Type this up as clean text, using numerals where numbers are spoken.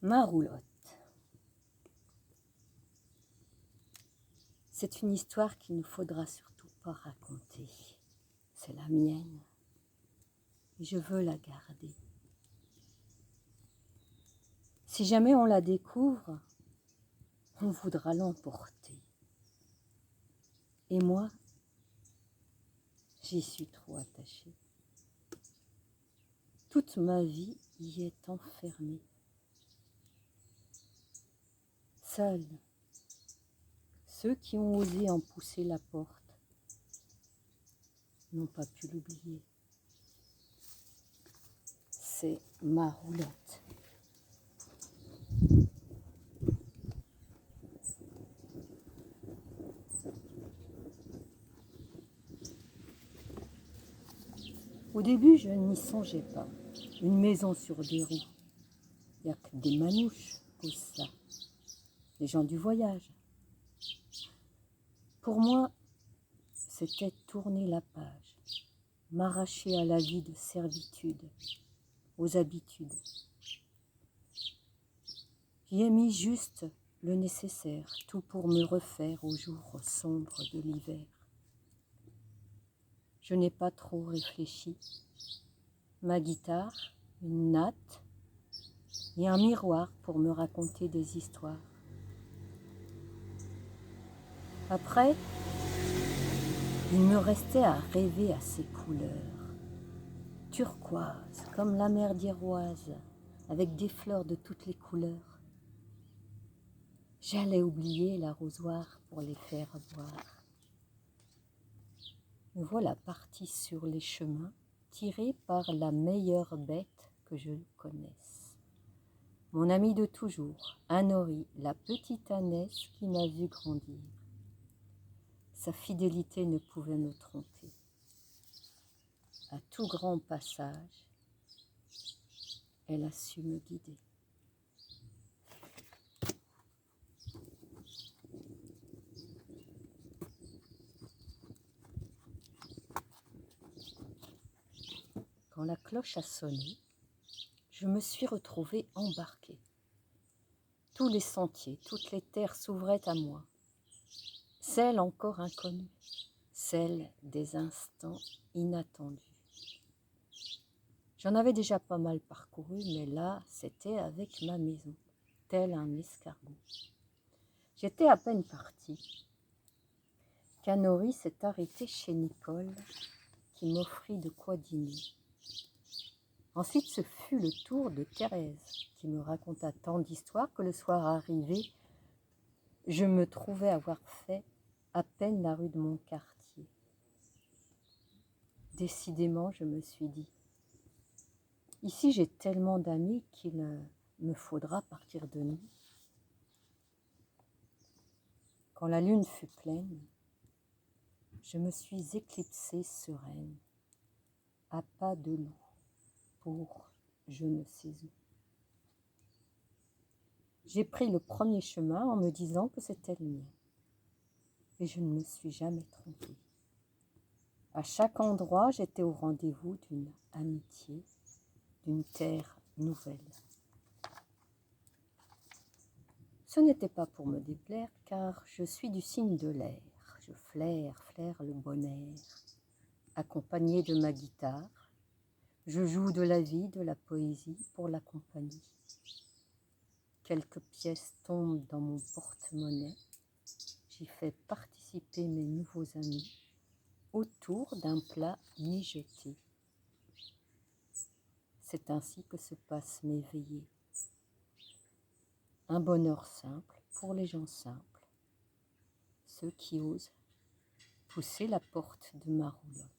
Ma roulotte. C'est une histoire qu'il ne faudra surtout pas raconter. C'est la mienne. Et je veux la garder. Si jamais on la découvre, on voudra l'emporter. Et moi, j'y suis trop attachée. Toute ma vie y est enfermée. Seuls ceux qui ont osé en pousser la porte n'ont pas pu l'oublier. C'est ma roulotte. Au début, je n'y songeais pas. Une maison sur des roues. Il n'y a que des manouches pour ça. Des gens du voyage. Pour moi, c'était tourner la page, m'arracher à la vie de servitude, aux habitudes. J'y ai mis juste le nécessaire, tout pour me refaire aux jours sombres de l'hiver. Je n'ai pas trop réfléchi. Ma guitare, une natte et un miroir pour me raconter des histoires. Après, il me restait à rêver à ces couleurs, turquoises comme la mer d'Iroise, avec des fleurs de toutes les couleurs. J'allais oublier l'arrosoir pour les faire boire. Me voilà partie sur les chemins, tirée par la meilleure bête que je connaisse. Mon ami de toujours, Anori, la petite ânesse qui m'a vu grandir. Sa fidélité ne pouvait me tromper. À tout grand passage, elle a su me guider. Quand la cloche a sonné, je me suis retrouvée embarquée. Tous les sentiers, toutes les terres s'ouvraient à moi. Celles encore inconnues, celles des instants inattendus. J'en avais déjà pas mal parcouru, mais là, c'était avec ma maison, tel un escargot. J'étais à peine partie qu'Anori s'est arrêté chez Nicole, qui m'offrit de quoi dîner. Ensuite, ce fut le tour de Thérèse, qui me raconta tant d'histoires que le soir arrivé, je me trouvais avoir fait à peine la rue de mon quartier. Décidément, je me suis dit, ici j'ai tellement d'amis qu'il me faudra partir de nuit. Quand la lune fut pleine, je me suis éclipsée sereine, à pas de loup, pour je ne sais où. J'ai pris le premier chemin en me disant que c'était le mien. Et je ne me suis jamais trompée. À chaque endroit, j'étais au rendez-vous d'une amitié, d'une terre nouvelle. Ce n'était pas pour me déplaire, car je suis du signe de l'air. Je flaire le bon air. Accompagnée de ma guitare, je joue de la vie, de la poésie pour la compagnie. Quelques pièces tombent dans mon porte-monnaie. J'y fais participer mes nouveaux amis autour d'un plat mijoté. C'est ainsi que se passent mes veillées. Un bonheur simple pour les gens simples, ceux qui osent pousser la porte de ma roulotte.